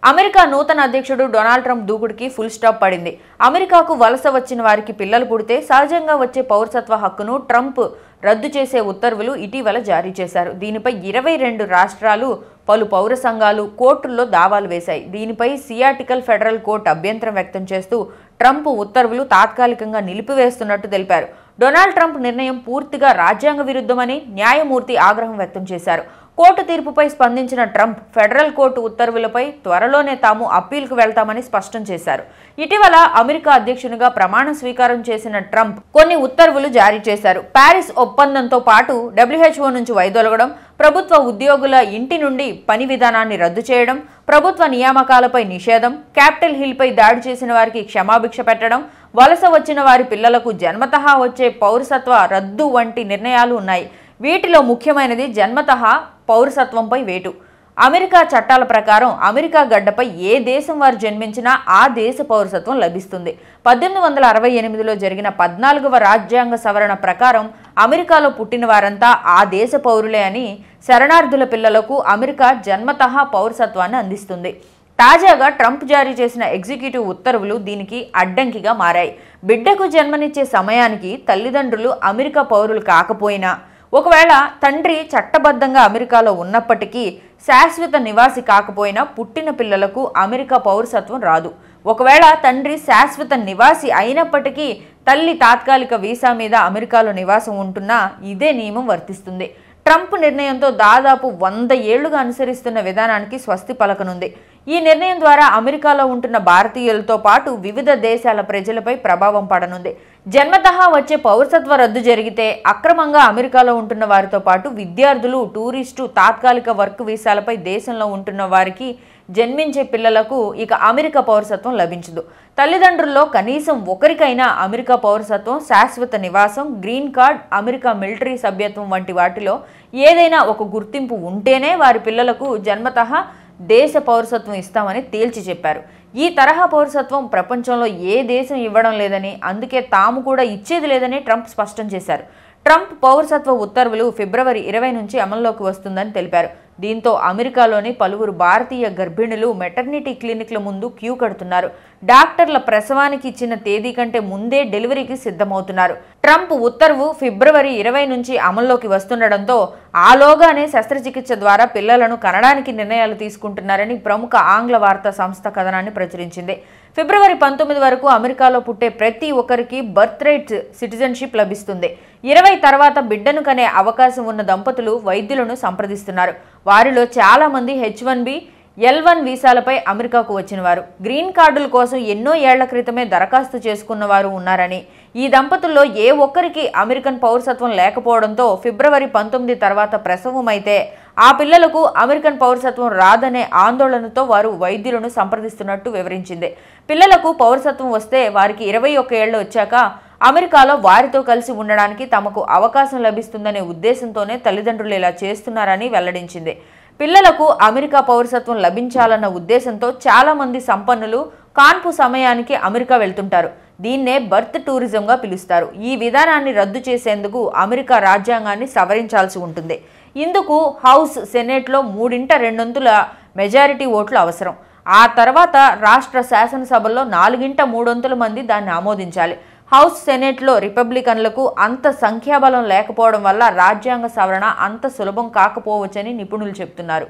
America నూతన అధ్యక్షుడు Donald Trump దూకుడుకి full stop పడింది. అమెరికాకు వలస వచ్చిన వారికి పిల్లలు పుడితే సహజంగా వచ్చే పౌరసత్వ హక్కును ట్రంప్ రద్దు చేసే ఉత్తర్వులు ఇటీవల జారీ చేశారు. దీనిపై 22 రాష్ట్రాలు, పలు పౌర సంఘాలు కోర్టుల్లో దావాలు వేశాయి. దీనిపై సియాటికల్ ఫెడరల్ కోర్టు అభ్యంతరం వ్యక్తం చేస్తూ ట్రంప్ ఉత్తర్వులు తాత్కాలికంగా నిలిపివేస్తున్నట్టు తెలిపారు. డొనాల్డ్ ట్రంప్ నిర్ణయం పూర్తిగా రాజ్యాంగ విరుద్ధమని న్యాయమూర్తి ఆగ్రహం వ్యక్తం చేశారు. కోర్టు తీర్పుపై స్పందించిన ట్రంప్ ఫెడరల్ కోర్టు ఉత్తర్వులపై త్వరలోనే తాము అప్పీల్కు వెళ్తామని స్పష్టం చేశారు. ఇటీవల అమెరికా అధ్యక్షునిగా ప్రమాణ స్వీకారం చేసిన ట్రంప్ కొన్ని ఉత్తర్వులు జారీ చేశారు. ప్యారిస్ ఒప్పందంతో పాటు WHO నుంచి వైదొలగడం, ప్రభుత్వ ఉద్యోగుల ఇంటి నుండి పని విధానాన్ని రద్దు చేయడం, ప్రభుత్వ నియామకాలపై నిషేధం, క్యాపిటల్ హిల్పై దాడి చేసిన వారికి క్షమాభిక్ష పెట్టడం, వలస వచ్చిన వారి పిల్లలకు జన్మతహా వచ్చే పౌరసత్వ రద్దు వంటి నిర్ణయాలు ఉన్నాయి. వీటిలో ముఖ్యమైనది జన్మతః పౌరసత్వంపై వేటు. అమెరికా చట్టాల ప్రకారం అమెరికా గడ్డపై ఏ దేశం వారు జన్మించినా ఆ దేశ పౌరసత్వం లభిస్తుంది. 1868లో జరిగిన 14వ రాజ్యాంగ సవరణ ప్రకారం అమెరికాలో పుట్టిన వారంతా ఆ దేశ పౌరులే అని శరణార్థుల పిల్లలకు అమెరికా జన్మతః పౌరసత్వాన్ని అందిస్తుంది. తాజాగా ట్రంప్ జారీ చేసిన ఎగ్జిక్యూటివ్ ఉత్తర్వులు దీనికి అడ్డంకిగా మారాయి. బిడ్డకు జన్మనిచ్చే సమయానికి తల్లిదండ్రులు అమెరికా పౌరులు కాకపోయినా, ఒకవేళ తండ్రి చట్టబద్ధంగా అమెరికాలో ఉన్నప్పటికీ శాశ్వత నివాసి కాకపోయినా పుట్టిన పిల్లలకు అమెరికా పౌరసత్వం రాదు. ఒకవేళ తండ్రి శాశ్వత నివాసి అయినప్పటికీ తల్లి తాత్కాలిక వీసా మీద అమెరికాలో నివాసం ఉంటున్నా ఇదే నియమం వర్తిస్తుంది. ట్రంప్ నిర్ణయంతో దాదాపు 100 ఏళ్లుగా అనుసరిస్తున్న విధానానికి స్వస్తి పలకనుంది. ఈ నిర్ణయం ద్వారా అమెరికాలో ఉంటున్న భారతీయులతో పాటు వివిధ దేశాల ప్రజలపై ప్రభావం పడనుంది. జన్మతః వచ్చే పౌరసత్వ రద్దు జరిగితే అక్రమంగా అమెరికాలో ఉంటున్న వారితో పాటు విద్యార్థులు, టూరిస్టు, తాత్కాలిక వర్క్ వీసాలపై దేశంలో ఉంటున్న వారికి జన్మించే పిల్లలకు ఇక అమెరికా పౌరసత్వం లభించదు. తల్లిదండ్రుల్లో కనీసం ఒకరికైనా అమెరికా పౌరసత్వం, శాశ్వత నివాసం, గ్రీన్ కార్డ్, అమెరికా మిలిటరీ సభ్యత్వం వంటి వాటిలో ఏదైనా ఒక గుర్తింపు ఉంటేనే వారి పిల్లలకు జన్మతః దేశ పౌరసత్వం ఇస్తామని తేల్చి చెప్పారు. ఈ తరహా పౌరసత్వం ప్రపంచంలో ఏ దేశం ఇవ్వడం లేదని, అందుకే తాము కూడా ఇచ్చేది లేదని ట్రంప్ స్పష్టం చేశారు. ట్రంప్ పౌరసత్వ ఉత్తర్వులు ఫిబ్రవరి 20 నుంచి అమల్లోకి వస్తుందని తెలిపారు. దీంతో అమెరికాలోని పలువురు భారతీయ గర్భిణులు మెటర్నిటీ క్లినిక్ల ముందు క్యూ కడుతున్నారు. డాక్టర్ల ప్రసవానికి ఇచ్చిన తేదీ కంటే ముందే డెలివరీకి సిద్ధమవుతున్నారు. ట్రంప్ ఉత్తర్వు ఫిబ్రవరి 20 నుంచి అమల్లోకి వస్తుండటంతో ఆలోగానే శస్త్రచికిత్స ద్వారా పిల్లలను కనడానికి నిర్ణయాలు తీసుకుంటున్నారని ప్రముఖ ఆంగ్ల వార్తా సంస్థ కథనాన్ని ప్రచురించింది. ఫిబ్రవరి 19 వరకు అమెరికాలో పుట్టే ప్రతి ఒక్కరికి బర్త్ రైట్ సిటిజన్షిప్ లభిస్తుంది. 20 తర్వాత బిడ్డను కనే అవకాశం ఉన్న దంపతులు వైద్యులను సంప్రదిస్తున్నారు. వారిలో చాలా మంది H1B, L1 వీసాలపై అమెరికాకు వచ్చిన వారు, గ్రీన్ కార్డుల కోసం ఎన్నో ఏళ్ల క్రితమే దరఖాస్తు చేసుకున్న వారు ఉన్నారని, ఈ దంపతుల్లో ఏ ఒక్కరికి అమెరికన్ పౌరసత్వం లేకపోవడంతో ఫిబ్రవరి 19 తర్వాత ప్రసవమైతే ఆ పిల్లలకు అమెరికన్ పౌరసత్వం రాదనే ఆందోళనతో వారు వైద్యులను సంప్రదిస్తున్నట్టు వివరించింది. పిల్లలకు పౌరసత్వం వస్తే వారికి 21 ఏళ్లు వచ్చాక అమెరికాలో వారితో కలిసి ఉండడానికి తమకు అవకాశం లభిస్తుందనే ఉద్దేశంతోనే తల్లిదండ్రులు ఇలా చేస్తున్నారని వెల్లడించింది. పిల్లలకు అమెరికా పౌరసత్వం లభించాలన్న ఉద్దేశంతో చాలా మంది సంపన్నులు కాన్పు సమయానికి అమెరికా వెళ్తుంటారు. దీన్నే బర్త్ టూరిజంగా పిలుస్తారు. ఈ విధానాన్ని రద్దు చేసేందుకు అమెరికా రాజ్యాంగాన్ని సవరించాల్సి ఉంటుంది. ఇందుకు హౌస్, సెనేట్లో 3/2 మెజారిటీ ఓట్లు అవసరం. ఆ తర్వాత రాష్ట్ర శాసనసభల్లో 4/3 మంది దాన్ని ఆమోదించాలి. హౌస్, సెనేట్లో రిపబ్లికన్లకు అంత సంఖ్యాబలం లేకపోవడం వల్ల రాజ్యాంగ సవరణ అంత సులభం కాకపోవచ్చని నిపుణులు చెబుతున్నారు.